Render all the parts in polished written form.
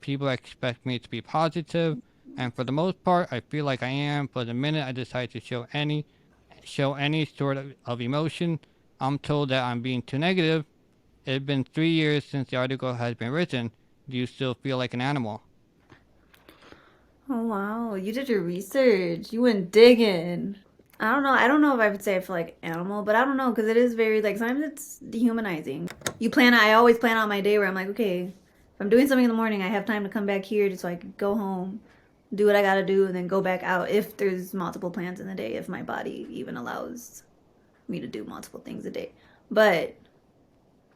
people expect me to be positive, and for the most part, I feel like I am. But the minute I decide to show any sort of emotion, I'm told that I'm being too negative. It's been 3 years since the article has been written. Do you still feel like an animal? Oh wow, you did your research. You went digging. I don't know. I don't know if I would say I feel like animal, but I don't know because it is very like sometimes it's dehumanizing. I always plan out my day where I'm like, okay, if I'm doing something in the morning, I have time to come back here just so I can go home, do what I gotta do, and then go back out if there's multiple plans in the day, if my body even allows me to do multiple things a day. But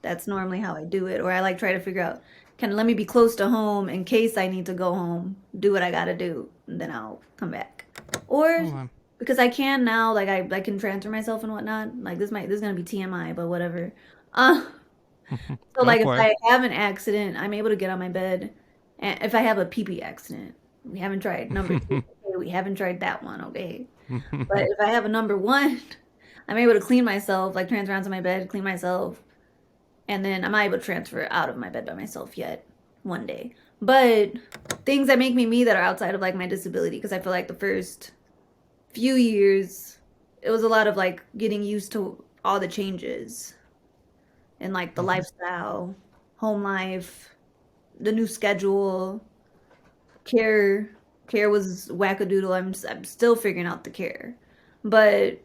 that's normally how I do it. Or I like try to figure out, can let me be close to home in case I need to go home, do what I gotta do, and then I'll come back. Or Oh, because I can now, like I can transfer myself and whatnot. Like this is gonna be TMI, but whatever. Uh so go like if for it. I have an accident, I'm able to get on my bed. And if I have a pee pee accident, we haven't tried number two. Okay, we haven't tried that one, okay? But if I have a number one, I'm able to clean myself, like transfer onto my bed, clean myself, and then I'm not able to transfer out of my bed by myself yet one day. But things that make me me that are outside of like my disability, because I feel like the first few years it was a lot of like getting used to all the changes in like the Mhm. lifestyle, home life, the new schedule, care. Care was wackadoodle. I'm still figuring out the care, but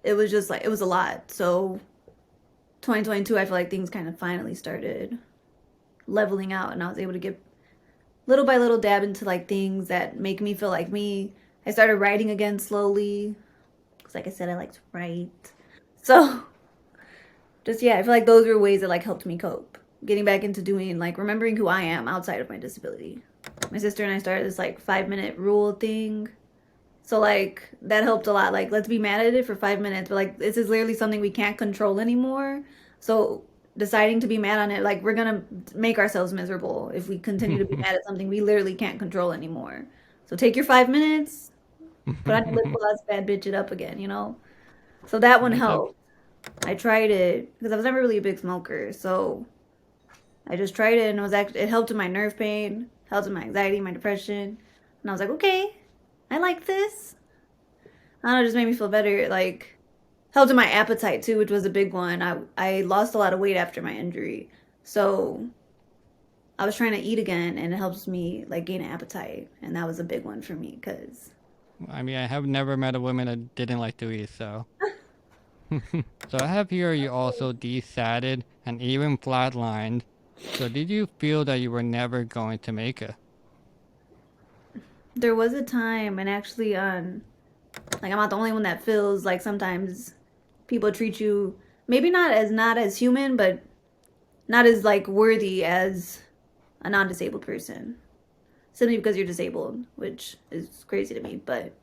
it was just like it was a lot. So 2022, I feel like things kind of finally started leveling out, and I was able to get little by little dab into like things that make me feel like me. I started writing again slowly because, like I said, I like to write. So just yeah, I feel like those were ways that like helped me cope. Getting back into doing like remembering who I am outside of my disability. My sister and I started this like 5 minute rule thing. So like that helped a lot. Like let's be mad at it for 5 minutes, but like this is literally something we can't control anymore. So deciding to be mad on it, like we're gonna make ourselves miserable if we continue to be mad at something we literally can't control anymore. So take your 5 minutes, put on your lip gloss, bad bitch it up again, you know? So that one That's a helped. I tried it because I was never really a big smoker. So I just tried it and it helped with my nerve pain, helped with my anxiety, my depression. And I was like, okay, I like this. I don't know, it just made me feel better. Like helped with my appetite too, which was a big one. I lost a lot of weight after my injury. So I was trying to eat again and it helps me like gain an appetite. And that was a big one for me because I mean, I have never met a woman that didn't like to eat, so. So I have here you also desatted and even flatlined. So did you feel that you were never going to make it? there was a time and actually like I'm not the only one that feels like sometimes people treat you maybe not as human, but not as like worthy as a non-disabled person simply because you're disabled, which is crazy to me, but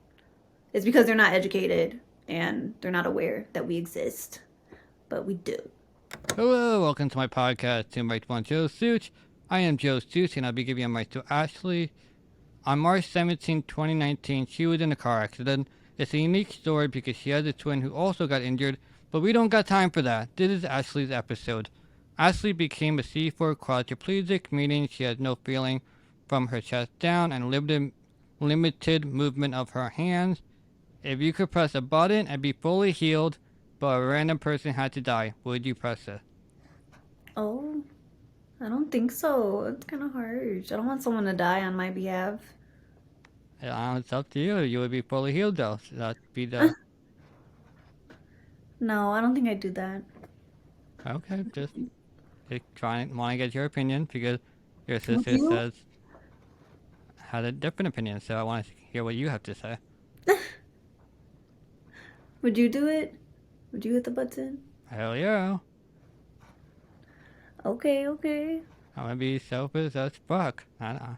it's because they're not educated and they're not aware that we exist, but we do. Hello, welcome to my podcast, Team Right One Joe Suits. I am Joe Suits, and I'll be giving advice to Ashley. On March 17, 2019, she was in a car accident. It's a unique story because she has a twin who also got injured, but we don't got time for that. This is Ashley's episode. Ashley became a C4 quadriplegic, meaning she has no feeling from her chest down and limited movement of her hands. If you could press a button and be fully healed, but a random person had to die, would you press it? Oh, I don't think so. It's kind of harsh. I don't want someone to die on my behalf. It's up to you. You would be fully healed though. So that'd be the No, I don't think I'd do that. okay. Just trying want to get your opinion because your Would sister you? says had a different opinion. So I want to hear what you have to say. Would you do it? Would you hit the button? Hell yeah. Okay, okay. I want to be selfish as fuck. I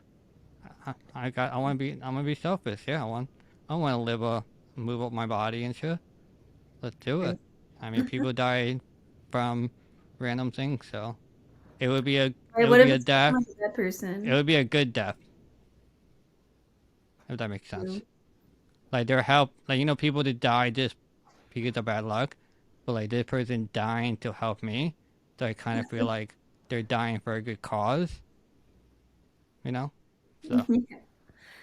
want to be. I want to be selfish. Yeah. I want to move up my body and shit. Let's do it. I mean, people die from random things, so it would be a it Right, would what be if a it's death. someone that It person? would be a good death, if that makes sense. Like their help, like people that die just because of bad luck, but like this person dying to help me, so I kind of feel like they're dying for a good cause. you know? So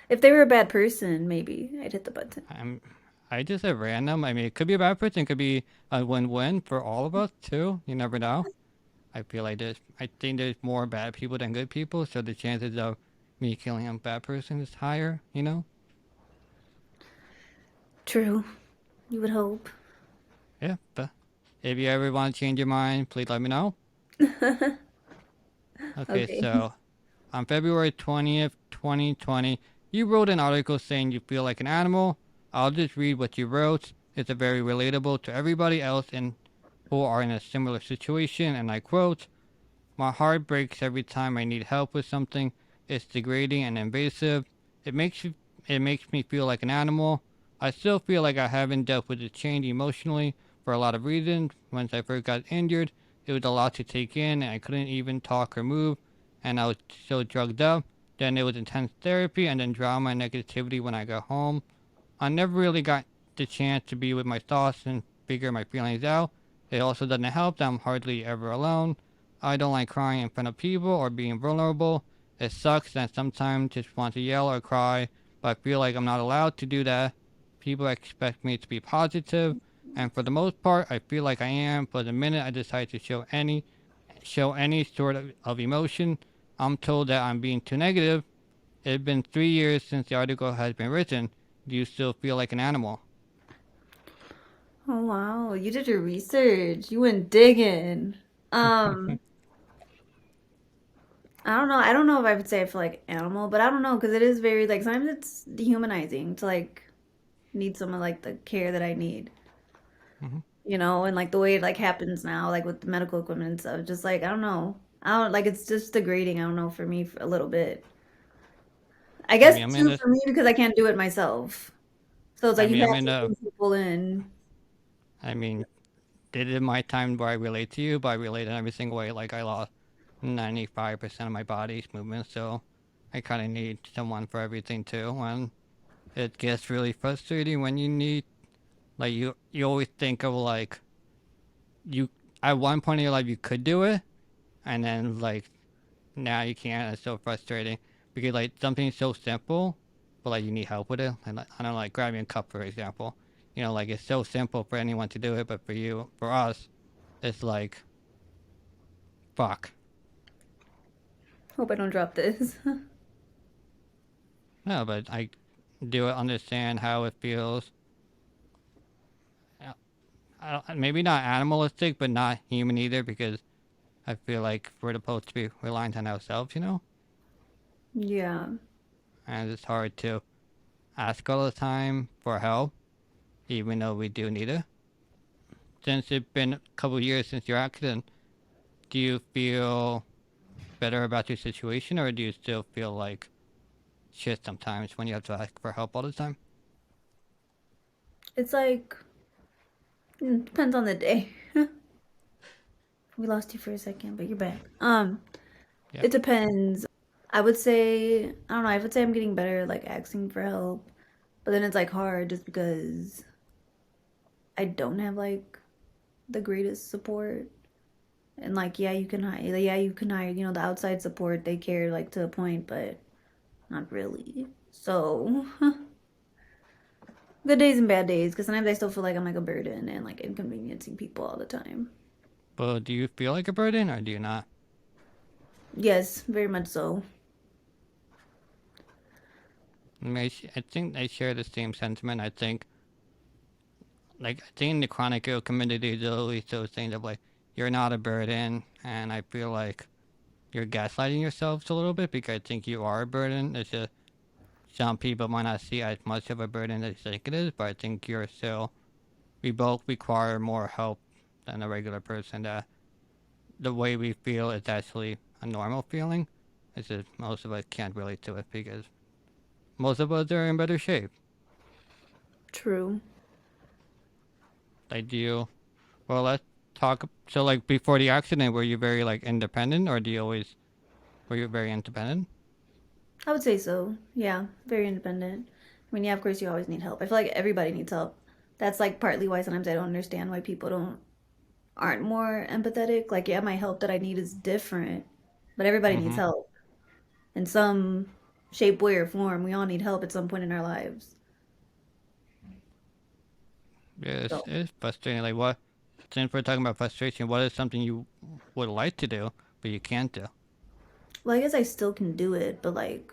If they were a bad person, maybe I'd hit the button. I'm I just said random. I mean, it could be a bad person, it could be a win-win for all of us too. You never know. I think there's more bad people than good people, so the chances of me killing a bad person is higher, you know? True. You would hope. Yeah, but if you ever want to change your mind, please let me know. Okay, Okay. so on February 20th, 2020, you wrote an article saying you feel like an animal. I'll just read what you wrote. It's a very relatable to everybody else who are in a similar situation, and I quote, "My heart breaks every time I need help with something. It's degrading and invasive. It makes you, it makes me feel like an animal. I still feel like I haven't dealt with the change emotionally for a lot of reasons. Once I first got injured, it was a lot to take in, and I couldn't even talk or move, and I was so drugged up. Then it was intense therapy, and then drama and negativity when I got home. I never really got the chance to be with my thoughts and figure my feelings out. It also doesn't help that I'm hardly ever alone. I don't like crying in front of people or being vulnerable. It sucks that sometimes just want to yell or cry, but I feel like I'm not allowed to do that. People expect me to be positive, and for the most part, I feel like I am. But the minute I decide to show any sort of emotion, I'm told that I'm being too negative. It's been 3 years since the article has been written. Do you still feel like an animal?" Oh wow, you did your research. You went digging. Um, I don't know. I don't know if I would say I feel like animal, but I don't know because it is very like sometimes it's dehumanizing to like need some of like the care that I need, Mhm. and like the way it like happens now, like with the medical equipment and stuff. Just like I don't know. I don't like it's just degrading. I don't know for me for a little bit. I I guess mean, I'm in too this. for me because I can't do it myself. So it's I like you mean, I'm have in to a. bring people in. I mean, this is my time where I relate to you, but I relate in every single way. Like I lost 95% of my body's movement, so I kind of need someone for everything too. And it gets really frustrating when you need, like, you always think of like you at one point in your life you could do it, and then like now you can't. It's so frustrating because like something so simple, but like you need help with it. And like, I don't know, like grabbing a cup for example. Like it's so simple for anyone to do it, but for us, it's like fuck. Hope I don't drop this. No, but I do understand how it feels. Maybe not animalistic, but not human either, because I feel like we're supposed to be reliant on ourselves, Yeah. and it's hard to ask all the time for help, even though we do need it. Since it's been a couple years since your accident, do you feel better about your situation, or do you still feel like shit sometimes when you have to ask for help all the time? It's like depends on the day. We lost you for a second, but you're back. Yeah. It depends. I would say I don't know. I would say I'm getting better at like asking for help, but then it's like hard just because I don't have like the greatest support. And like yeah, you can hire the outside support. They care like to a point, but not really. So good days and bad days because sometimes I still feel like I'm like a burden and like inconveniencing people all the time. But do you feel like a burden, or do you not? Yes, very much so. I think I share the same sentiment. I think in the chronic ill community, there's always those things of like, you're not a burden. And I feel like you're gaslighting yourselves a little bit because I think you are a burden. It's just some people might not see as much of a burden as they think it is, but I think we both require more help than a regular person. That the way we feel is actually a normal feeling. It's just most of us can't relate to it because most of us are in better shape. True. Like, do you Well, let's talk. So, like before the accident, were you very like independent, or do you always were you very independent? I would say so. Yeah, very independent. I mean, yeah, of course you always need help. I feel like everybody needs help. That's like partly why sometimes I don't understand why people don't aren't more empathetic. Like, yeah, my help that I need is different, but everybody needs Mm-hmm. help. in some shape, way, or form. We all need help at some point in our lives. Yeah, So, it's frustrating. Like, what? Since we're talking about frustration, what is something you would like to do but you can't do? well, I guess I still can do it, but like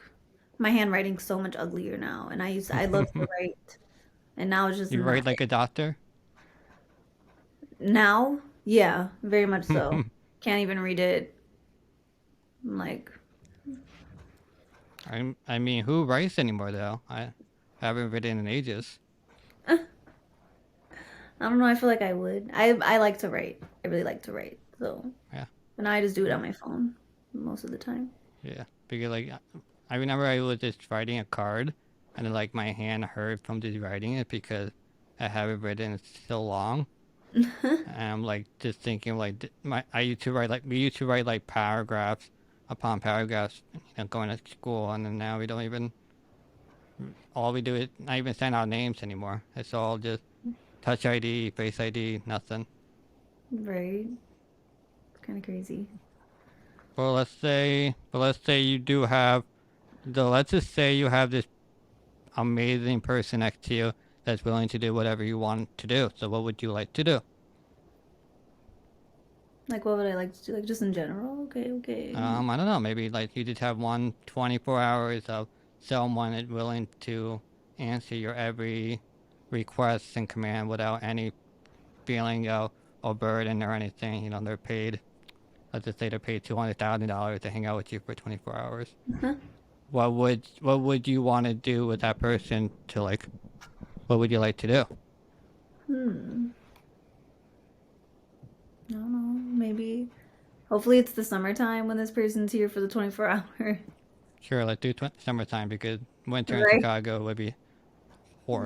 my handwriting's so much uglier now, and I love to write, and now it's just You not. write like a doctor. Now, yeah, very much so. Can't even read it. I'm like, I mean, who writes anymore though? I haven't written in ages. I don't know. I feel like I would. I like to write. I really like to write. So, Yeah, but now I just do it on my phone most of the time. yeah. Because like, I remember I was just writing a card, and then like my hand hurt from just writing it because I haven't written so long. And I'm like just thinking like I used to write like we used to write like paragraphs upon paragraphs, going to school, and then now we don't even. All we do is not even send out names anymore. It's all just touch ID, face ID, nothing. Right? It's kind of crazy. But let's say you do have let's just say you have this amazing person next to you that's willing to do whatever you want to do. So what would you like to do? Like, what would I like to do? Like, just in general? Okay, okay. I don't know. Maybe like you just have 24 hours of someone that's willing to answer your every request and command without any feeling of burden or anything. They're paid. Let's just say they're paid $200,000 to hang out with you for 24 hours. Huh? What would you want to do with that person to like? What would you like to do? Hmm. I don't know. Maybe. Hopefully, it's the summertime when this person's here for the 24 hour. Sure, let's do summertime because winter in Right? Chicago would be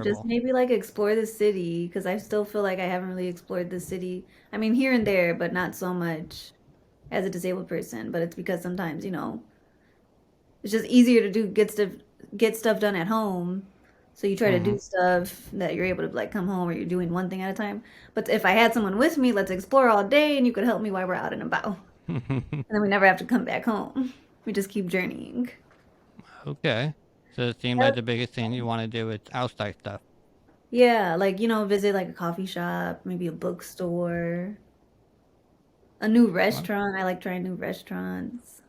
Just horrible. maybe like explore the city because I still feel like I haven't really explored the city. I mean, here and there, but not so much as a disabled person. But it's because sometimes, it's just easier to get stuff done at home. So you try to Mm-hmm. do stuff that you're able to like come home or you're doing one thing at a time. But if I had someone with me, let's explore all day and you could help me while we're out and about. And then we never have to come back home. We just keep journeying. Okay. So it seems like Yep. the biggest thing you want to do is outside stuff. Yeah, like, visit like a coffee shop, maybe a bookstore, a new Well, restaurant. I like trying new restaurants.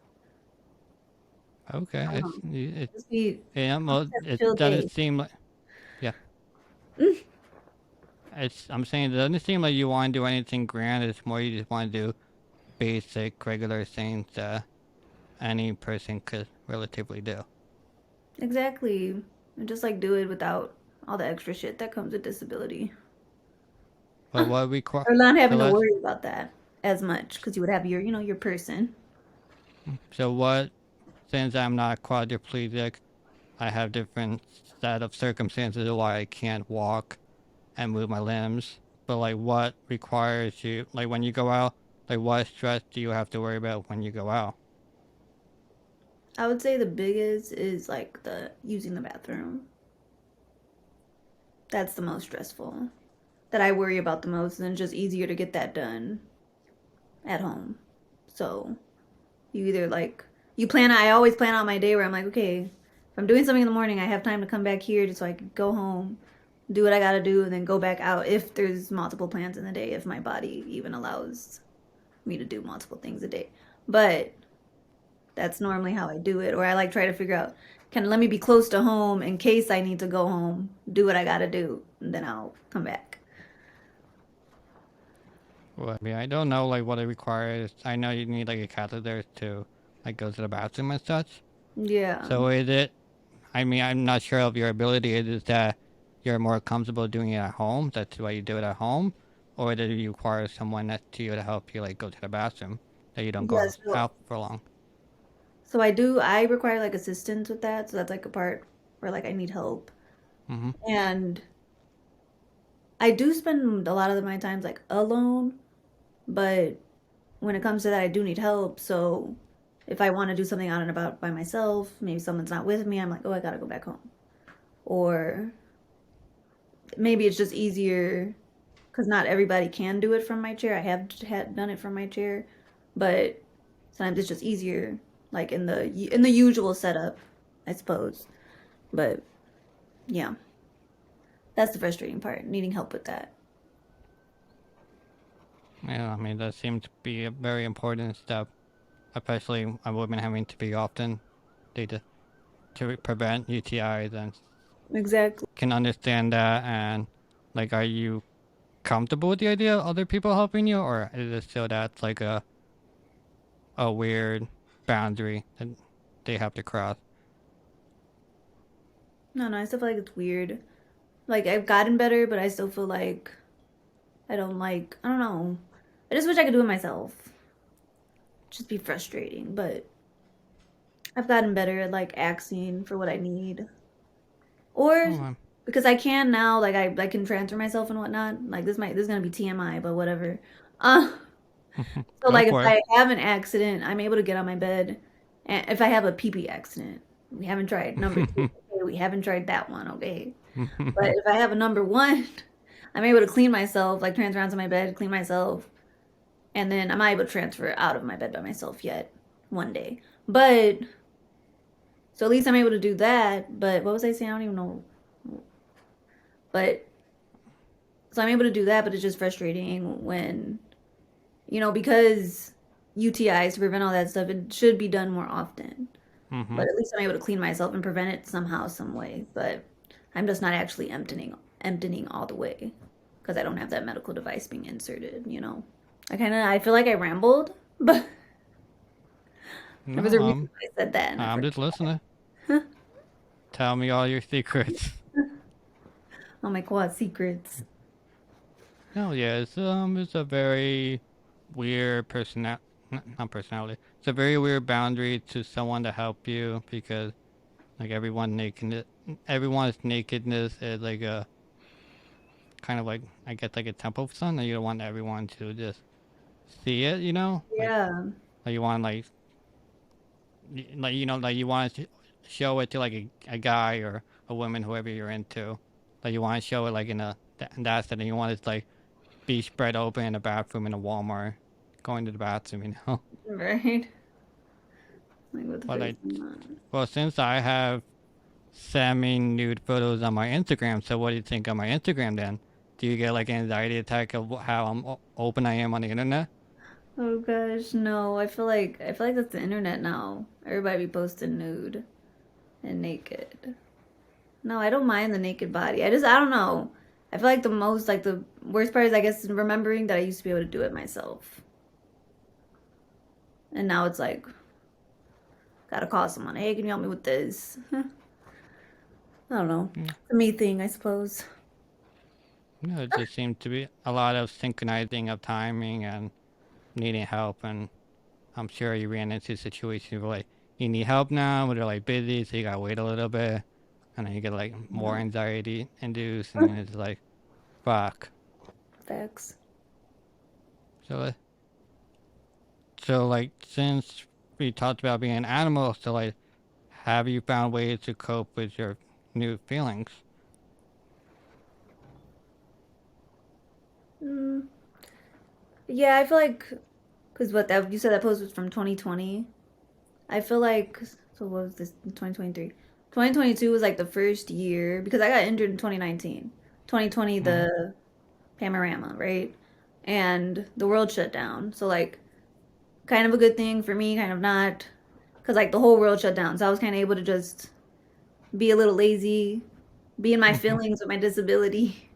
okay. Um, just Well, just have a it chill day. doesn't seem like, yeah. I'm saying it doesn't seem like you want to do anything grand. It's more you just want to do basic, regular things that any person could relatively do. Exactly. And just like do it without all the extra shit that comes with disability. But what require, Or not so having to let's, worry about that as much because you would have your person. so what, since I'm not quadriplegic, I have different set of circumstances of why I can't walk and move my limbs. But like, what requires you, like when you go out, like what stress do you have to worry about when you go out? I would say the biggest is like the using the bathroom. That's the most stressful. That I worry about the most, and it's just easier to get that done at home. So you either like I always plan out my day where I'm like, okay, if I'm doing something in the morning, I have time to come back here just so I can go home, do what I gotta do, and then go back out if there's multiple plans in the day, if my body even allows me to do multiple things a day. But that's normally how I do it. Or I like try to figure out, can let me be close to home in case I need to go home, do what I gotta do, and then I'll come back. Well, I mean, I don't know like what it requires. I know you need like a catheter to like go to the bathroom and such. Yeah. So is it? I mean, I'm not sure of your ability. Is that you're more comfortable doing it at home? That's why you do it at home, or did you require someone next to you to help you like go to the bathroom that you don't go Yes. out for long? So I require like assistance with that. So that's like a part where like I need help. Mm-hmm. And I do spend a lot of my times like alone, but when it comes to that, I do need help. So if I want to do something out and about by myself, maybe someone's not with me, I'm like, oh, I gotta go back home. Or maybe it's just easier because not everybody can do it from my chair. I have had done it from my chair, but sometimes it's just easier. like in the usual setup, I suppose. But yeah, that's the frustrating part, needing help with that. Yeah, I mean, that seems to be a very important step, especially a women having to be often they to prevent UTIs and Exactly. can understand that. And like, are you comfortable with the idea of other people helping you, or is it still that's like a weird boundary that they have to cross? No, I still feel like it's weird. Like I've gotten better, but I still feel like I don't know. I just wish I could do it myself. Just be frustrating, but I've gotten better at like asking for what I need. Or Oh, because I can now, like I can transfer myself and whatnot. Like this is gonna be TMI, but whatever. Uh so go like if for it. I have an accident, I'm able to get on my bed. And if I have a pee pee accident, we haven't tried number two. Okay, we haven't tried that one, okay. But if I have a number one, I'm able to clean myself, like transfer onto my bed, clean myself, and then I'm not able to transfer out of my bed by myself yet. One day. But so at least I'm able to do that. But what was I saying? I don't even know. But so I'm able to do that, but it's just frustrating when, because UTIs to prevent all that stuff, it should be done more often. Mm-hmm. But at least I'm able to clean myself and prevent it somehow, some way. But I'm just not actually emptying all the way because I don't have that medical device being inserted. I feel like I rambled, but there was No, a reason why I said that, and I I'm forgot. just listening. Tell me all your secrets. Oh my god, secrets. No, yeah, it's a very weird not personality. It's a very weird boundary to someone to help you because like everyone's nakedness is like a kind of like I guess like a temple of sun, and you don't want everyone to just see it, Yeah. like you want like you want to show it to like a guy or a woman, whoever you're into, like you want to show it like in that setting. You want it to like be spread open in a bathroom in a Walmart, going to the bathroom. Right. Like what the But fuck is like, going on? well, since I have semi-nude photos on my Instagram, so what do you think of my Instagram then? Do you get like an anxiety attack of how open I am on the internet? Oh gosh, no. I feel like that's the internet now. Everybody be posting nude and naked. No, I don't mind the naked body. I don't know. I feel like the worst part is I guess remembering that I used to be able to do it myself. And now it's like gotta call someone. Hey, can you help me with this? I don't know. Yeah, It's a me thing, I suppose. yeah, it just seems to be a lot of synchronizing of timing and needing help, and I'm sure you ran into situations where like you need help now, but they're like busy, so you gotta wait a little bit, and then you get like more Yeah. anxiety induced, and then it's like, fuck. Facts. So, so like since we talked about being an animal, so like, have you found ways to cope with your new feelings? Mm, yeah, I feel like because what that you said that post was from 2020. I feel like so what was this 2023? 2022 was like the first year because I got injured in 2019. 2020 Mm-hmm. the panorama, right? And the world shut down. So like kind of a good thing for me, kind of not cuz like the whole world shut down. So I was kind of able to just be a little lazy, be in my feelings with my disability.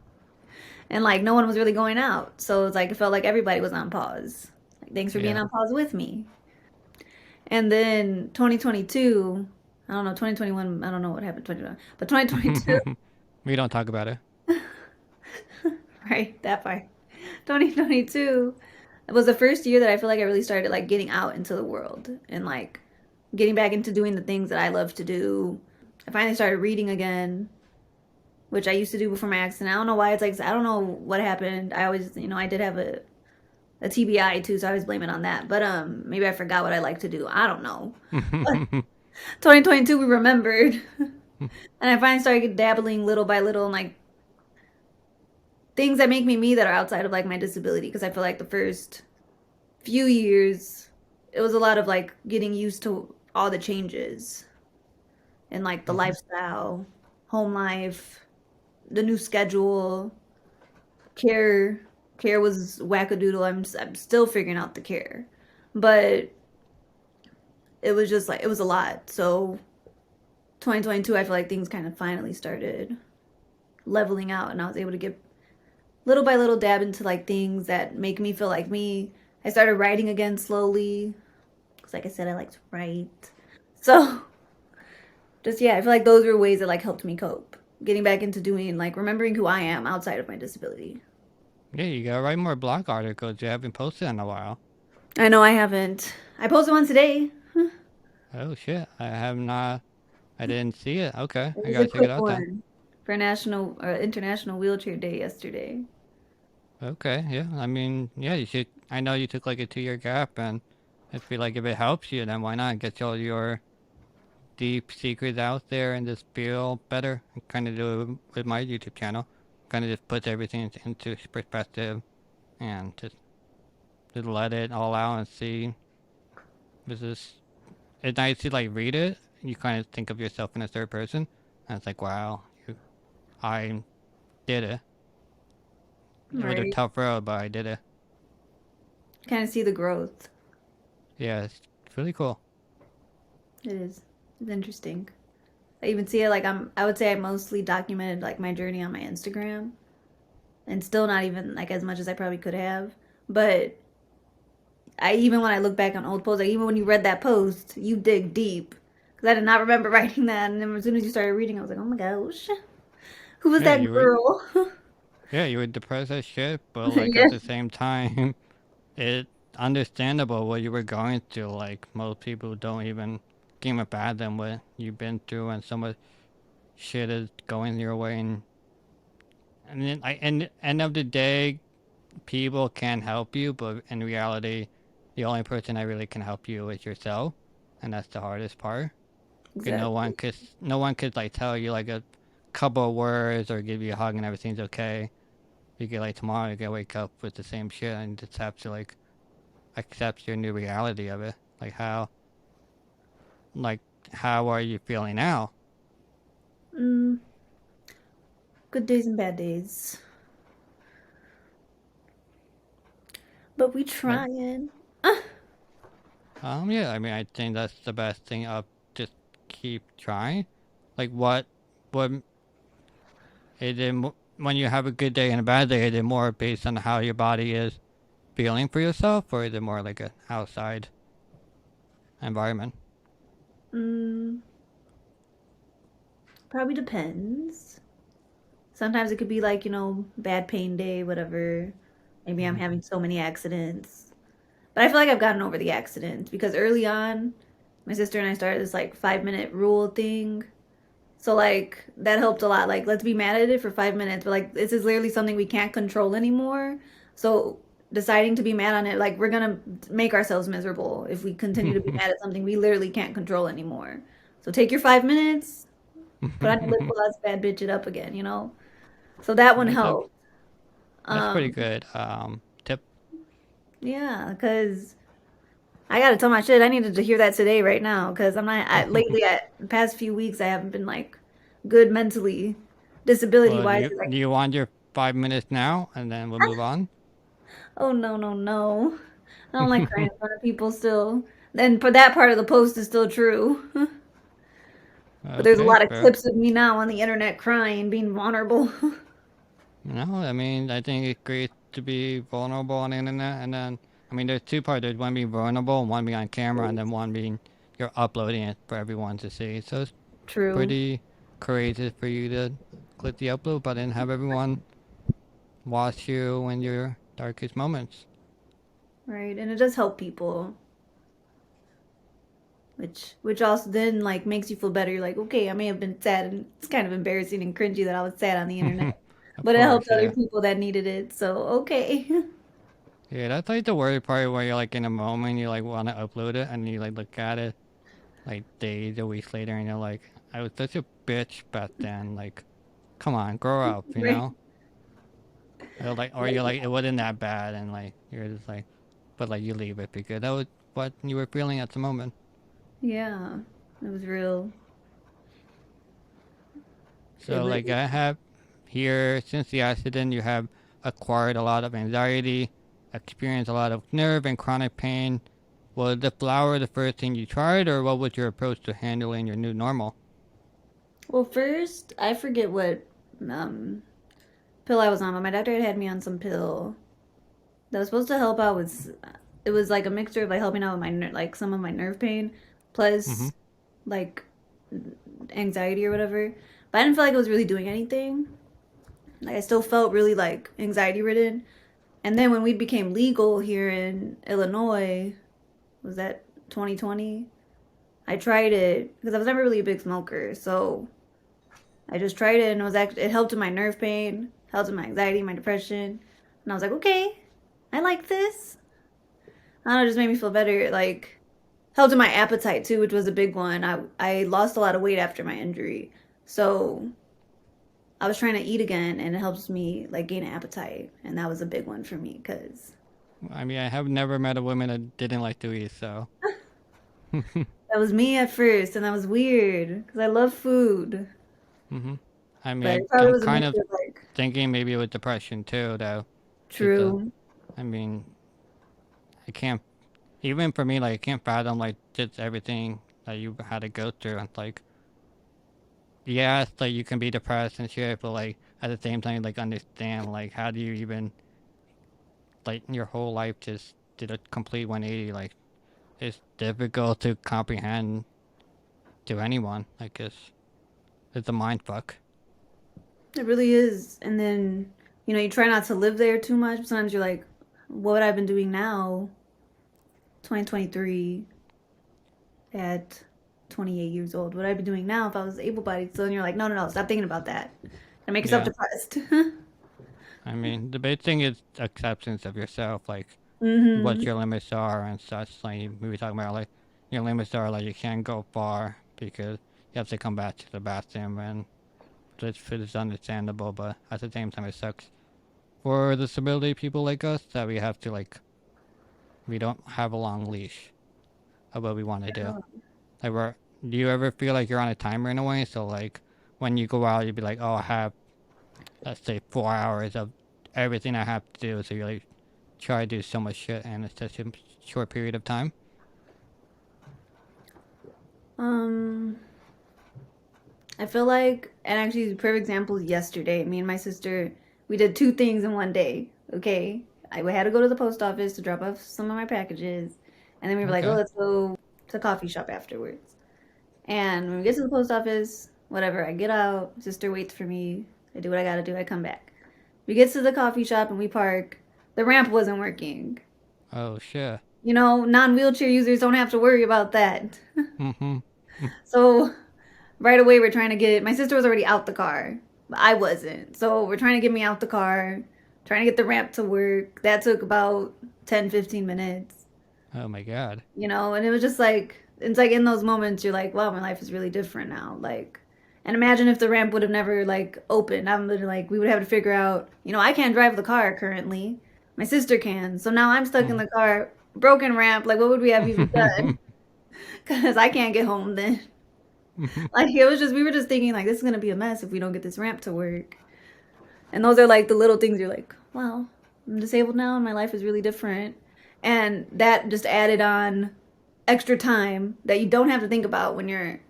And like no one was really going out. So it's like it felt like everybody was on pause. Like thanks for being Yeah. on pause with me. And then 2022, I don't know, 2021, I don't know what happened 2021, but 2022, We don't talk about it. right, that part. 2022 was the first year that I feel like I really started like getting out into the world and like getting back into doing the things that I love to do. I finally started reading again, which I used to do before my accident. I don't know why it's like I don't know what happened. I always, I did have a TBI too, so I always blame it on that. But maybe I forgot what I like to do. I don't know. But 2022 we remembered. And I finally started dabbling little by little in like things that make me me that are outside of like my disability because I feel like the first few years it was a lot of like getting used to all the changes in like the Hmm. lifestyle, home life, the new schedule, care. Care was wackadoodle. I'm still figuring out the care, but it was just like it was a lot. So 2022, I feel like things kind of finally started leveling out, and I was able to get little by little dab into like things that make me feel like me. I started writing again slowly because, like I said, I like to write. So just yeah, I feel like those were ways that like helped me cope. Getting back into doing like remembering who I am outside of my disability. Yeah, you gotta write more blog articles. You haven't posted in a while. I know I haven't. I posted one today. Oh shit, I have not. I didn't see it. Okay, It I was a gotta check it quick out then. one for National International Wheelchair Day yesterday. Okay, yeah. I mean, yeah, you should. I know you took like a 2 year gap, and I feel like if it helps you, then why not get all your deep secrets out there and just feel better? I kind of do it with my YouTube channel. Kind of just puts everything into perspective and just let it all out and see. This is it's nice to like read it. You kind of think of yourself in a third person, and it's like, wow, I did it. It was a Right. tough road, but I did it. Kind of see the growth. Yeah, it's really cool. It is. It's interesting. I even see it like I would say I mostly documented like my journey on my Instagram and still not even like as much as I probably could have. But I even when I look back on old posts, like even when you read that post, you dig deep. Because I did not remember writing that. And then as soon as you started reading, I was like, oh my gosh, who was Yeah, that girl? you were depressed as shit, but like at Yeah. the same time, it understandable what you were going through. Like most people don't even give a fathom what you've been through, and so much shit is going your way, and then and end of the day, people can help you, but in reality, the only person that really can help you is yourself, and that's the hardest part. Cause Exactly. no one could like tell you like a couple of words or give you a hug and everything's okay. You get like tomorrow, you get wake up with the same shit and just have to like accept your new reality of it. Like how are you feeling now? Mm, good days and bad days. But we Like trying. yeah, I mean I think that's the best thing of just keep trying. Like what is it when you have a good day and a bad day? Is it more based on how your body is feeling for yourself, or is it more like an outside environment? Mm, probably depends. Sometimes it could be like, bad pain day, whatever. Maybe I'm Mm-hmm. having so many accidents. But I feel like I've gotten over the accidents because early on, my sister and I started this like 5 minute rule thing. So like that helped a lot. Like let's be mad at it for 5 minutes, but like this is literally something we can't control anymore. So deciding to be mad on it, like we're gonna make ourselves miserable if we continue to be mad at something we literally can't control anymore. So take your 5 minutes, put on your lip gloss, bad bitch it up again. So that one that's a helped. that's pretty Um, good tip. yeah, because I gotta tell my shit. I needed to hear that today, right now, because I'm not. Lately, the past few weeks, I haven't been like good mentally, disability Well, wise. do Like, you want your 5 minutes now, and then we'll move on? oh no, no, no! I don't like crying in front of people. Still, and for that part of the post is still true. But there's a Okay, lot of fair. clips of me now on the internet crying, being vulnerable. No, I mean I think it's great to be vulnerable on the internet, and then I mean there's two parts. There's one being vulnerable, and one being on camera, and then one being you're uploading it for everyone to see. So it's True, pretty courageous for you to click the upload button, have everyone watch you in your darkest moments. right? And it does help people, which also then like makes you feel better. You're like, okay, I may have been sad, and it's kind of embarrassing and cringy that I was sad on the internet. Of But it course, helped other yeah. people that needed it. So, okay. Yeah, that's like the worst part where you're like in a moment, you like want to upload it, and you like look at it like days or weeks later, and you're like, I was such a bitch back then. Like, come on, grow up, you Right. know? Or you're like, it wasn't that bad, and like you're just like, but like you leave it because that was what you were feeling at the moment. Yeah, it was real. It So, like, really. I have here, since the accident, you have acquired a lot of anxiety, experienced a lot of nerve and chronic pain. Was the flower the first thing you tried, or what was your approach to handling your new normal? Well, first, I forget what um pill I was on, but my doctor had me on some pill that was supposed to help out with. It was like a mixture of like helping out with my like some of my nerve pain, Mm-hmm. plus like anxiety or whatever. But I didn't feel like it was really doing anything. Like I still felt really like anxiety ridden. And then when we became legal here in Illinois, was that 2020? I tried it because I was never really a big smoker, so I just tried it and it helped with my nerve pain, helped with my anxiety, my depression, and I was like, okay, I like this. I don't know, it just made me feel better. Like helped with my appetite too, which was a big one. I lost a lot of weight after my injury, so I was trying to eat again, and it helps me like gain an appetite, and that was a big one for me because I mean, I have never met a woman that didn't like to eat, so. that was me at first, and that was weird because I love food, Mm-hmm. I but mean, it probably I'm was a kind of mixture of like thinking maybe with depression too, though. Just, true. I mean, I can't, even for me, like, I can't fathom, like, just everything that you had to go through. And, like, yes, like, you can be depressed and shit, but, like, at the same time, like, understand, like, how do you even, like, your whole life just did a complete 180? Like, it's difficult to comprehend to anyone. Like, it's a mind fuck. It really is. And then, you try not to live there too much. Sometimes you're like, what would I have been doing now, 2023, at 28 years old? What would I be doing now if I was able-bodied? So then you're like, no, no, no, stop thinking about that. And make yourself Yeah. depressed. I mean, the big thing is acceptance of yourself, like, what Hmm. your limits are and such. Like we were talking about, like your limits are like you can't go far because you have to come back to the bathroom, and it's understandable. But at the same time, it sucks for disability people like us that we have to like we don't have a long leash of what we want to do. Like, do you ever feel like you're on a timer in a way? So like when you go out, you'd be like, oh, I have let's say 4 hours of everything I have to do. So you like try to do so much shit, and it's such a short period of time. Um, I feel like, and actually, the perfect example is yesterday. Me and my sister, we did two things in one day. Okay, we had to go to the post office to drop off some of my packages, and then we were like, oh, Okay. let's go to a coffee shop afterwards. And when we get to the post office, whatever, I get out, sister waits for me. I do what I gotta do. I come back. We get to the coffee shop and we park. The ramp wasn't working. Oh shit. Non-wheelchair users don't have to worry about that. Mm-hmm. So right away we're trying to get my sister was already out the car, but I wasn't. So we're trying to get me out the car, trying to get the ramp to work. That took about 10-15 minutes. Oh my god. And it was just like it's like in those moments you're like, wow, my life is really different now. Like, and imagine if the ramp would have never like opened. I'm literally like we would have to figure out, I can't drive the car currently. My sister can. So now I'm stuck in the car, broken ramp. Like what would we have even done? Cuz I can't get home then. Like it was just we were just thinking like this is going to be a mess if we don't get this ramp to work. And those are like the little things you're like, wow, I'm disabled now and my life is really different. And that just added on extra time that you don't have to think about when you're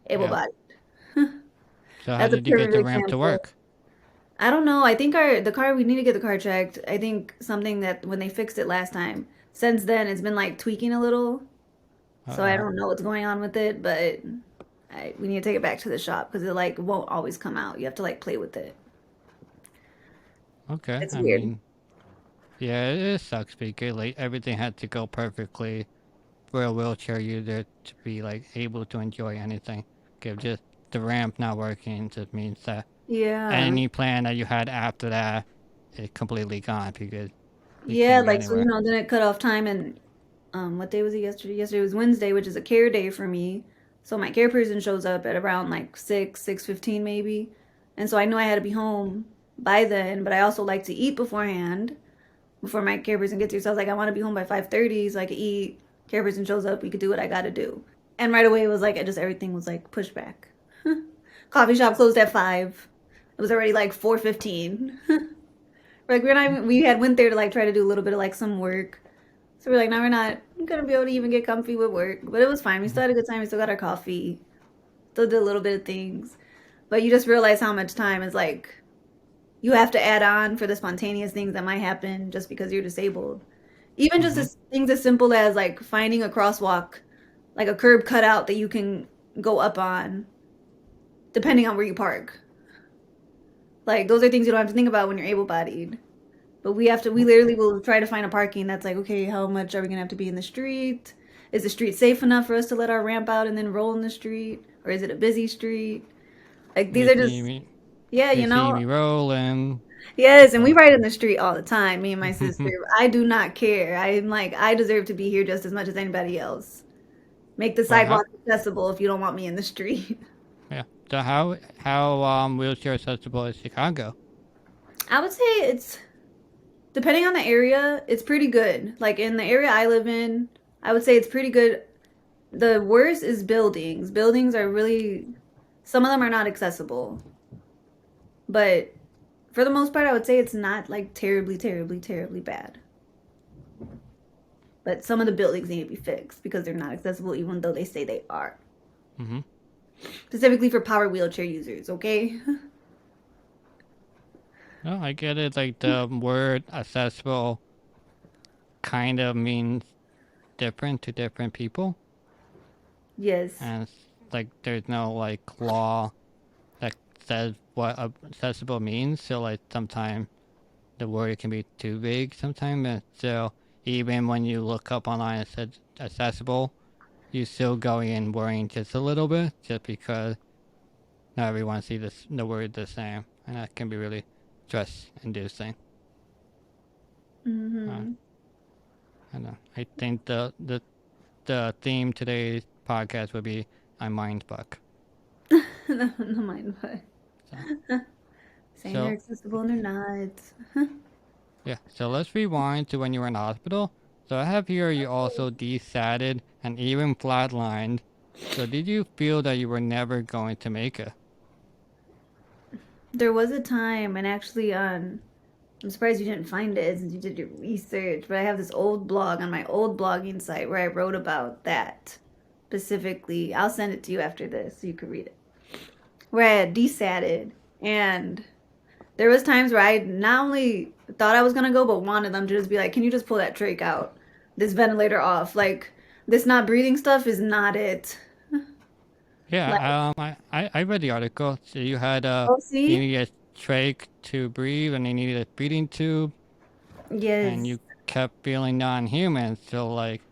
able Yeah. bodied. So how That's a did you get perfect the ramp to example. work? I don't know. I think the car we need to get the car checked. I think something that when they fixed it last time, since then it's been like tweaking a little. Uh So I oh. don't know what's going on with it, but we need to take it back to the shop because it like won't always come out. You have to like play with it. Okay. It's I weird. mean, yeah, it sucks because like everything had to go perfectly for a wheelchair user to be like able to enjoy anything. If just the ramp not working just means that Yeah. any plan that you had after that is completely gone because you Yeah, can't get like so anywhere. then it cut off time and what day was it yesterday? Yesterday was Wednesday, which is a care day for me. So my care person shows up at around like 6:15 maybe. And so I knew I had to be home by then, but I also like to eat beforehand before my care person gets here. So I was like, I want to be home by 5:30 so I can eat. Care person shows up, we could do what I gotta do. And right away it was like just everything was like pushed back. Coffee shop closed at 5. It was already like 4:15. Like we had went there to like try to do a little bit of like some work. So we're like, now we're not gonna be able to even get comfy with work. But it was fine. We still had a good time. We still got our coffee. Still did a little bit of things. But you just realize how much time is like you have to add on for the spontaneous things that might happen just because you're disabled. Even just Mm-hmm. things as simple as like finding a crosswalk, like a curb cutout that you can go up on, depending on where you park. Like those are things you don't have to think about when you're able-bodied. But we literally will try to find a parking that's like, okay, how much are we gonna have to be in the street? Is the street safe enough for us to let our ramp out and then roll in the street? Or is it a busy street? Like these You are see just, me, yeah, you you see know, me rolling. yes, and we So, ride in the street all the time, me and my sister. I do not care. I'm like, I deserve to be here just as much as anybody else. Make the but how? sidewalk accessible if you don't want me in the street. Yeah. So how wheelchair accessible is Chicago? I would say it's depending on the area, it's pretty good. Like in the area I live in, I would say it's pretty good. The worst is buildings. Buildings are really, some of them are not accessible. But for the most part, I would say it's not like terribly, terribly, terribly bad. But some of the buildings need to be fixed because they're not accessible, even though they say they are. Mm-hmm. Specifically for power wheelchair users, okay? No, I get it. Like the word accessible kind of means different to different people, Yes. and like there's no like law that says what accessible means. So like sometimes the word can be too vague sometimes, and so even when you look up online and said accessible, you still go in worrying just a little bit, just because not everyone sees the word the same, and that can be really stress inducing. Uh, Mm-hmm. I know. I think the theme today's podcast would be I mind fuck. No, no mind, but So saying they're so accessible and they're not. yeah. So let's rewind to when you were in the hospital. So I have here you also desatted and even flatlined. So did you feel that you were never going to make it? There was a time, and actually, I'm surprised you didn't find it since you did your research, but I have this old blog on my old blogging site where I wrote about that specifically. I'll send it to you after this so you can read it. Where I had desatted, and there was times where I not only thought I was gonna go, but wanted them to just be like, "Can you just pull that trach out, this ventilator off? Like this not breathing stuff is not it." Like, Yeah. I read the article. So oh, you see, needed a trach to breathe, and you needed a feeding tube, and yes, you kept feeling non-human. So like,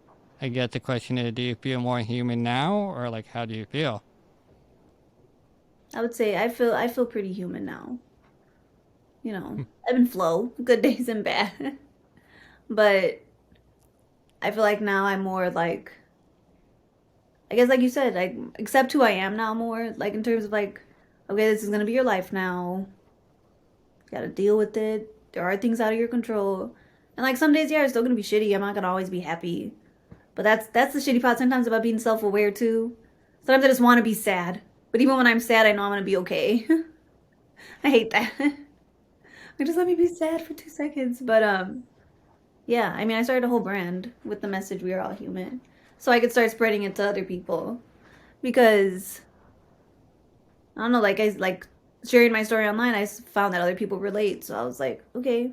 I guess the question is, do you feel more human now, or like, how do you feel? I would say I feel pretty human now. You know, ebb and flow, good days and bad, but I feel like now I'm more like, I guess like you said, like accept who I am now more, like in terms of like, okay, this is gonna be your life now. You gotta deal with it. There are things out of your control. And like some days, yeah, it's still gonna be shitty. I'm not gonna always be happy. But that's the shitty part sometimes about being self aware too. Sometimes I just wanna be sad. But even when I'm sad, I know I'm gonna be okay. I hate that. Like just let me be sad for 2 seconds. But yeah, I mean I started a whole brand with the message we are all human. So I could start spreading it to other people. Because I don't know, like I like sharing my story online, I found that other people relate. So I was like, okay,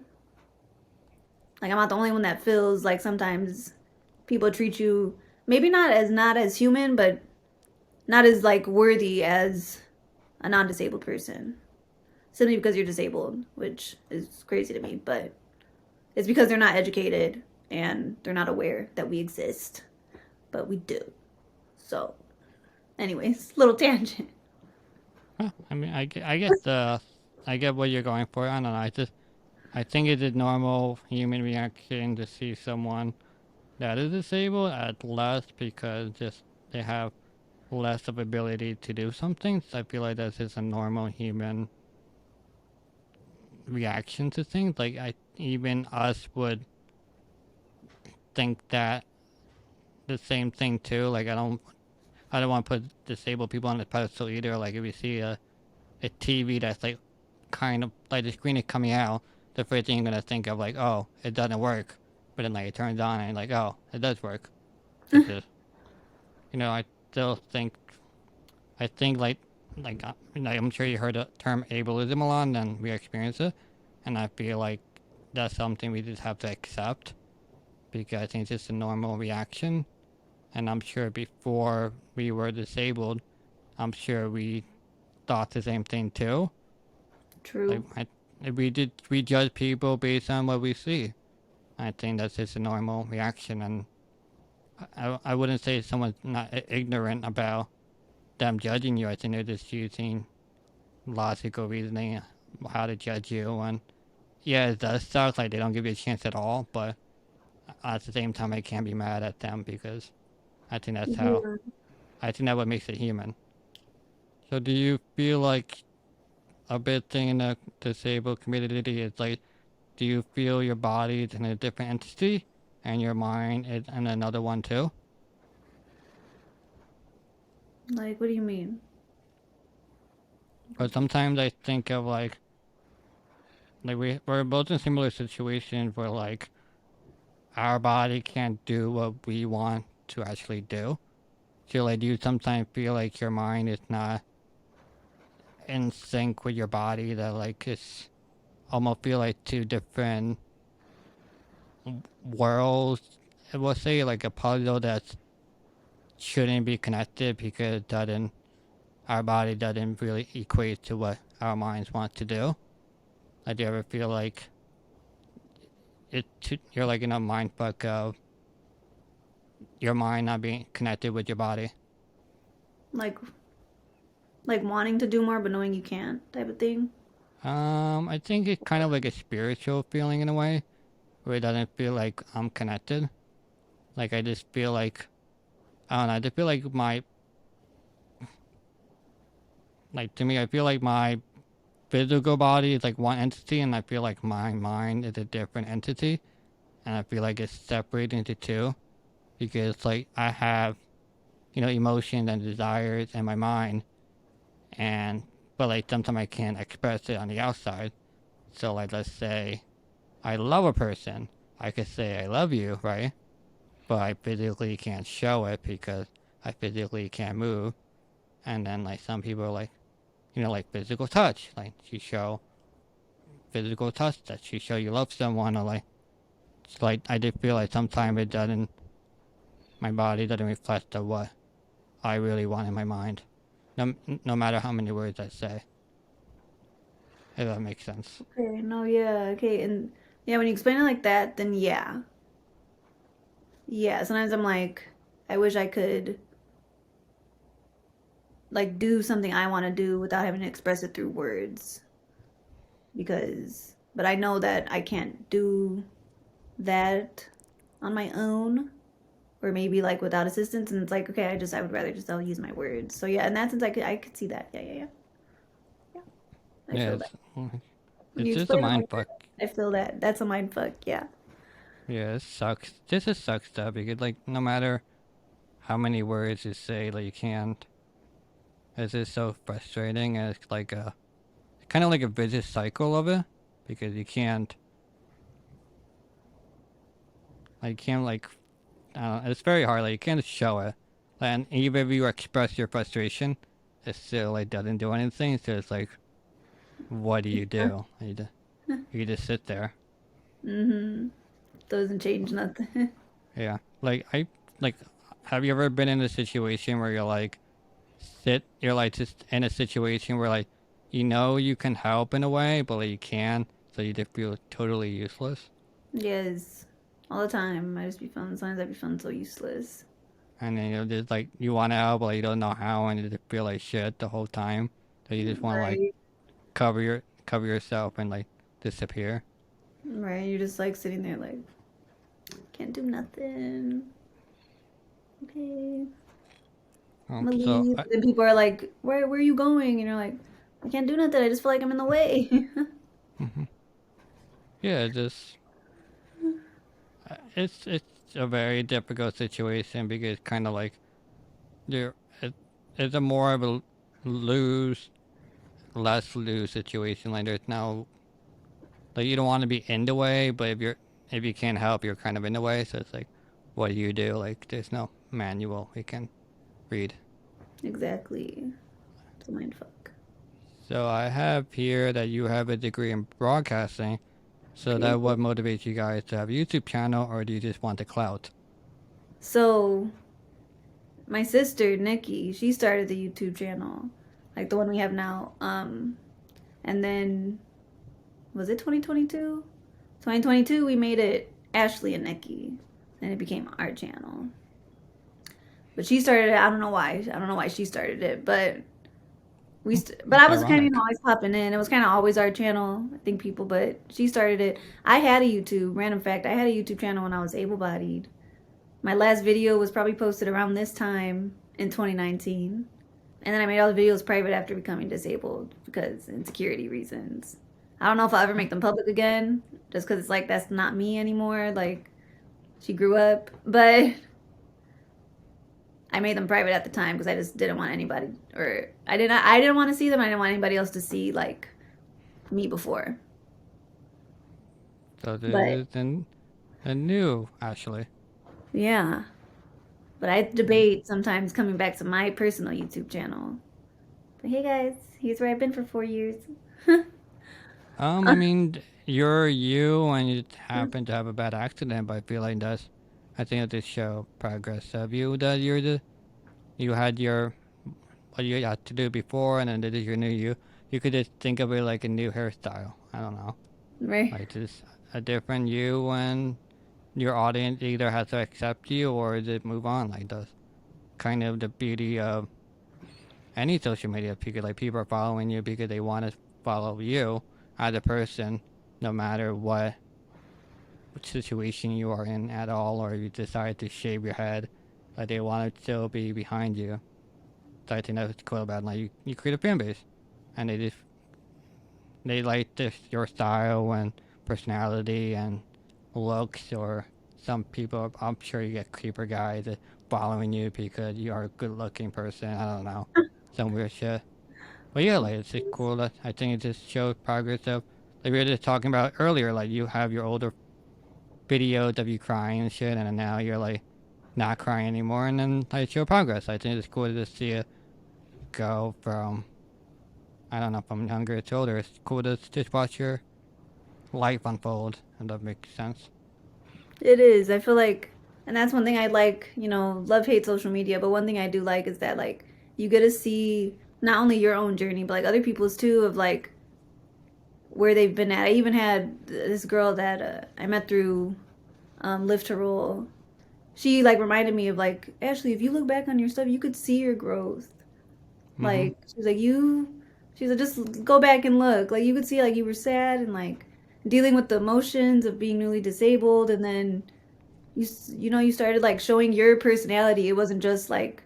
like I'm not the only one that feels like sometimes people treat you maybe not as human, but not as like worthy as a non-disabled person simply because you're disabled, which is crazy to me, but it's because they're not educated and they're not aware that we exist, but we do. So, anyways, little tangent. Huh, I mean, I get what you're going for. I don't know. I think it's a normal human reaction to see someone that is disabled at less because just they have less of ability to do something. So I feel like that's just a normal human reaction to things. Like even us would think that the same thing too. Like I don't I don't want to put disabled people on the pedestal either. Like if you see a TV that's like kind of like the screen is coming out, the first thing you're gonna think of like, oh, it doesn't work, but then like it turns on and like, oh, it does work. It's just, I still think, like I'm sure you heard the term ableism a lot, and we experience it, and I feel like that's something we just have to accept because I think it's just a normal reaction, and I'm sure before we were disabled, I'm sure we thought the same thing too. Like True. we judge people based on what we see. I think that's just a normal reaction, and I wouldn't say someone's not ignorant about them judging you. I think they're just using logical reasoning how to judge you. And yeah, it does suck. Like they don't give you a chance at all. But at the same time, I can't be mad at them because I think that's how. Yeah. I think that's what makes it human. So do you feel like a big thing in the disabled community is like, do you feel your body is in a different entity and your mind is in another one too? Like, what do you mean? But sometimes I think of like we're both in similar situations where like our body can't do what we want to actually do. So like, do you sometimes feel like your mind is not in sync with your body? That like it's almost feel like two different worlds. I will say like a puzzle that shouldn't be connected because it doesn't. Our body doesn't really equate to what our minds want to do. Like, do you ever feel like you're like in a mind fuck of your mind not being connected with your body? Like, like wanting to do more but knowing you can't, type of thing. I think it's kind of like a spiritual feeling in a way, where it doesn't feel like I'm connected. Like I just feel like I don't know. I just feel like to me, I feel like my physical body is like one entity, and I feel like my mind is a different entity, and I feel like it's separated into two because like I have emotions and desires in my mind, and but like sometimes I can't express it on the outside. So like let's say I love a person, I could say I love you, right? But I physically can't show it because I physically can't move. And then like some people are like, like physical touch, like you show physical touch that you show you love someone, or like it's like I did feel like sometimes it doesn't, my body doesn't reflect the what I really want in my mind, no matter how many words I say. If that makes sense. Okay, no, yeah, okay, and yeah, when you explain it like that, then yeah. Yeah, sometimes I'm like, I wish I could like do something I want to do without having to express it through words because but I know that I can't do that on my own or maybe like without assistance and it's like okay, I would rather just I'll use my words. So yeah, in that sense I could see that. Yeah, yeah, yeah. Yeah. I Yeah, feel that. When it's you just a explain it mind like fuck. that, I feel that. That's a mind fuck, yeah. Yeah, it sucks. Just it sucks stuff because like no matter how many words you say, like you can't. It's just so frustrating. And it's like a kind of like a vicious cycle of it because you can't. Like, you can't like. It's very hard. Like you can't show it, and even if you express your frustration, it still like doesn't do anything. So it's like, what do you do? You just sit there. Mm-hmm. Doesn't change nothing. Yeah. Like. Have you ever been in a situation where you're like just in a situation where like you can help in a way but like you can, so you just feel totally useless, Yes. All the time. I just be feeling sometimes I be feeling so useless. and then just like you want to help but like, you don't know how, and you just feel like shit the whole time, so you just want to like Right. cover yourself and like disappear. Right. You're just like sitting there like can't do nothing. Okay. I'm gonna So leave. Then people are like, where are you going? And you're like, I can't do nothing. I just feel like I'm in the way. mhm. Yeah, just it's a very difficult situation because kind of like you're it's a more of a lose, less lose situation. Like there's no, like you don't want to be in the way, but if you can't help, you're kind of in the way. So it's like, what do you do? Like there's no manual you can read. Exactly. It's a mind fuck. So I have here that you have a degree in broadcasting. So Okay. that what motivates you guys to have a YouTube channel, or do you just want the clout? So my sister Nikki, she started the YouTube channel, like the one we have now. And then was it 2022? 2022 we made it Ashley and Nikki, and it became our channel. But she started it. I don't know why. I don't know why she started it, but but It's I was kind of ironic. always popping in. It was kind of always our channel, I think people. But she started it. I had a YouTube. Random fact: I had a YouTube channel when I was able-bodied. My last video was probably posted around this time in 2019, and then I made all the videos private after becoming disabled because insecurity reasons. I don't know if I'll ever make them public again, just because it's like that's not me anymore. Like she grew up, but I made them private at the time because I just didn't want anybody, or I didn't want to see them. I didn't want anybody else to see like me before. So But this is a new Ashley. yeah, but I debate sometimes coming back to my personal YouTube channel. But hey guys, here's where I've been for 4 years. I mean, you're you, and you happen to have a bad accident, but I feel like that's, I think that this show progress of you that you had your what you had to do before, and then this is your new you. You could just think of it like a new hairstyle. I don't know, Right. like just a different you, and your audience either has to accept you or just move on. Like that's kind of the beauty of any social media. Because like people are following you because they want to follow you as a person, no matter what situation you are in at all, or you decide to shave your head, like they want to still be behind you. So I think that's cool about it. Like you create a fan base, and they like this your style and personality and looks. Or some people, I'm sure you get creeper guys that following you because you are a good looking person. I don't know, some weird shit. But yeah, like it's just cool. That I think it just shows progress of, like we were just talking about earlier. Like you have your older videos of you crying and shit, and then now you're like not crying anymore, and then like show progress. I think it's cool to see it go from, I don't know, from younger to older. It's cool to just watch your life unfold, and that makes sense. It is. I feel like, and that's one thing I like, love hate social media, but one thing I do like is that, like, you get to see not only your own journey, but like other people's too, of like where they've been at. I even had this girl that I met through Live to Roll. She like reminded me of like, Ashley, if you look back on your stuff, you could see your growth. Mm-hmm. Like, she's like, just go back and look. Like, you could see like you were sad and like dealing with the emotions of being newly disabled, and then you started like showing your personality. It wasn't just like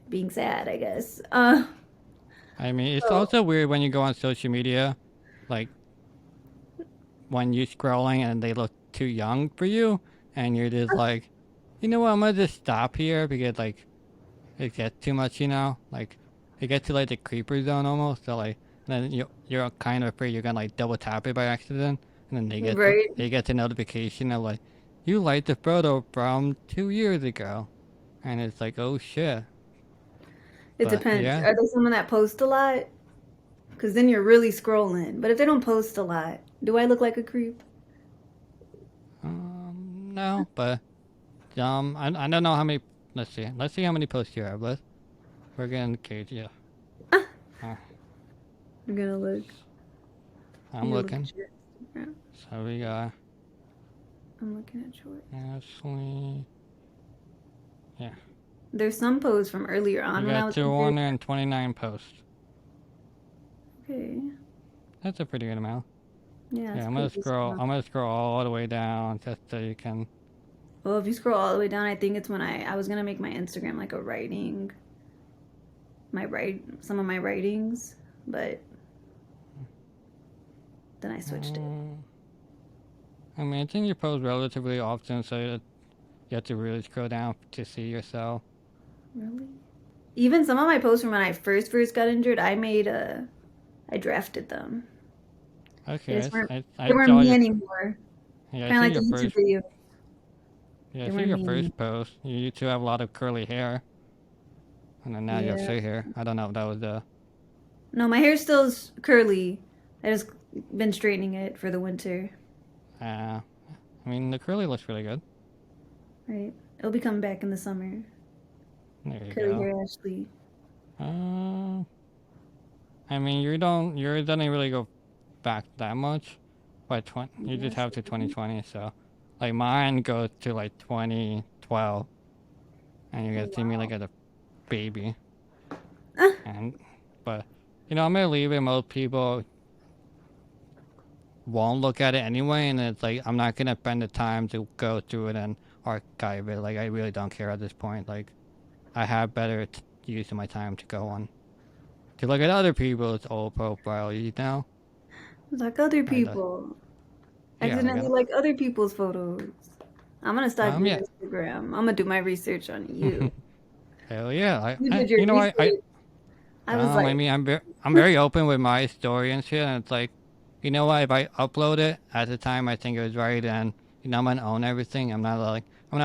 being sad, I guess. I mean, it's So also weird when you go on social media, like when you're scrolling and they look too young for you, and you're just like, you know what, I'm gonna just stop here because like it gets too much, like it gets to like the creeper zone almost. So like then you're kind of afraid you're gonna like double tap it by accident, and then right. they get the notification of like you liked the photo from 2 years ago, and it's like, oh shit. It But depends. yeah, Are they someone that posts a lot? Because then you're really scrolling. But if they don't post a lot, do I look like a creep? no, but I don't know how many. Let's see how many posts you have. We're getting the cage. Yeah, Ah, uh, I'm gonna look. I'm Need to look looking. at your Instagram. So we got I'm looking at yours. Ashley. Yeah, There's some posts from earlier we on when I got was in there. 229 posts. Okay. That's a pretty good amount. Yeah, Yeah, it's pretty decent. I'm gonna scroll all the way down just so you can. Well, if you scroll all the way down, I think it's when I was gonna make my Instagram like some of my writings, but then I switched it. Mm, I mean, I think you post relatively often, so you have to really scroll down to see yourself. Really? Even some of my posts from when I first got injured, I drafted them. They Okay, just weren't I they weren't saw me your anymore. yeah, I Kind of see like the your YouTube first video. yeah, I They see weren't your me anymore. first post. You two have a lot of curly hair, and then now you have Yeah. straight hair. I don't know if that was the No, my hair still is curly. I just been straightening it for the winter. I mean the curly looks really good. Right. It'll be coming back in the summer. There you Curly go. hair Ashley. Uh, I mean you doesn't really go back that much, but you just Yes. have to 2020. So, like mine goes to like 2012, and you Oh guys see me like wow. as a baby. Ah, And but I'm gonna leave it. Most people won't look at it anyway, and it's like I'm not gonna spend the time to go through it and archive it. Like I really don't care at this point. Like I have better use of my time to go on to look at other people's old profile. You know, like other right? people. Yeah, like Accidentally like other people's photos. I'm gonna stalk your yeah. Instagram. I'm gonna do my research on you. Hell yeah! You did You your know research. I was I like, mean I'm very open with my story and shit, and it's like, you know what? If I upload it at the time I think it was right, and I'm gonna own everything. I'm not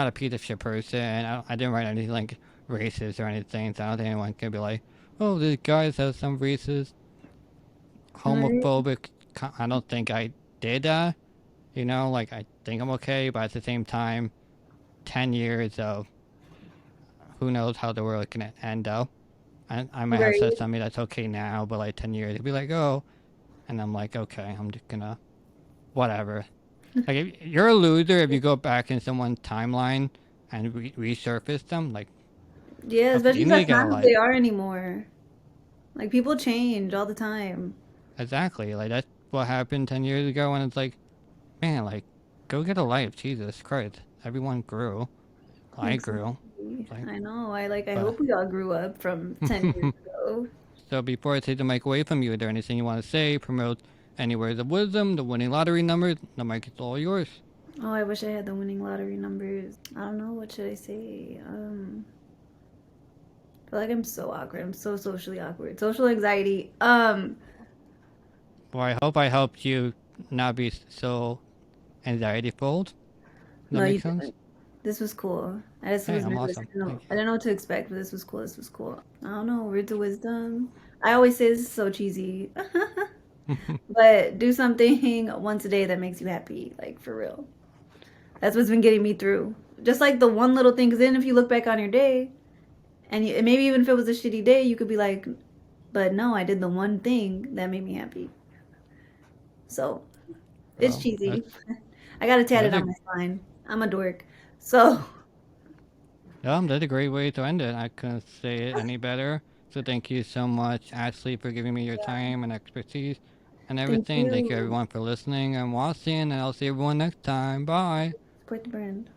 a piece of shit person, and I didn't write anything like racist or anything. So I don't think anyone can be like, oh, this guy has some racist, right, homophobic. I don't think I did that. You know, like I think I'm okay, but at the same time, 10 years of who knows how the world can end up. I might have said right. something that's okay now, but like 10 years, it'd be like, oh, and I'm like, okay, I'm just gonna whatever. Like, you're a loser if you go back in someone's timeline and resurface them. Like, Yeah, okay, you especially need to that's get a not who life. they are anymore. Like people change all the time. Exactly. Like that's what happened 10 years ago, and it's like, man, like, go get a life. Jesus Christ, everyone grew. I grew. Exactly. Like, I know. I but hope we all grew up from 10 years ago. so before I take the mic away from you, is there anything you want to say? Promote any words of wisdom, the winning lottery numbers. The mic is all yours. Oh, I wish I had the winning lottery numbers. I don't know, what should I say? I feel like I'm so awkward. I'm so socially awkward. Social anxiety. Well, I hope I helped you not be so anxiety filled. That No, you makes sense. didn't. This was cool. I just Hey, was I'm nervous. awesome. Thank I didn't know what to expect, but this was cool. This was cool. I don't know. Words of wisdom. I always say this is so cheesy, you. but do something once a day that makes you happy, like for real. That's what's been getting me through. Just like the one little thing, because then if you look back on your day, and maybe even if it was a shitty day, you could be like, but no, I did the one thing that made me happy. So it's Well, cheesy. I got to tat it that's on a my spine. I'm a dork. So that's a great way to end it. I couldn't say it any better. So thank you so much, Ashley, for giving me your time and expertise and thank everything. Thank you you. everyone for listening and watching, and I'll see everyone next time. Bye. Support the brand.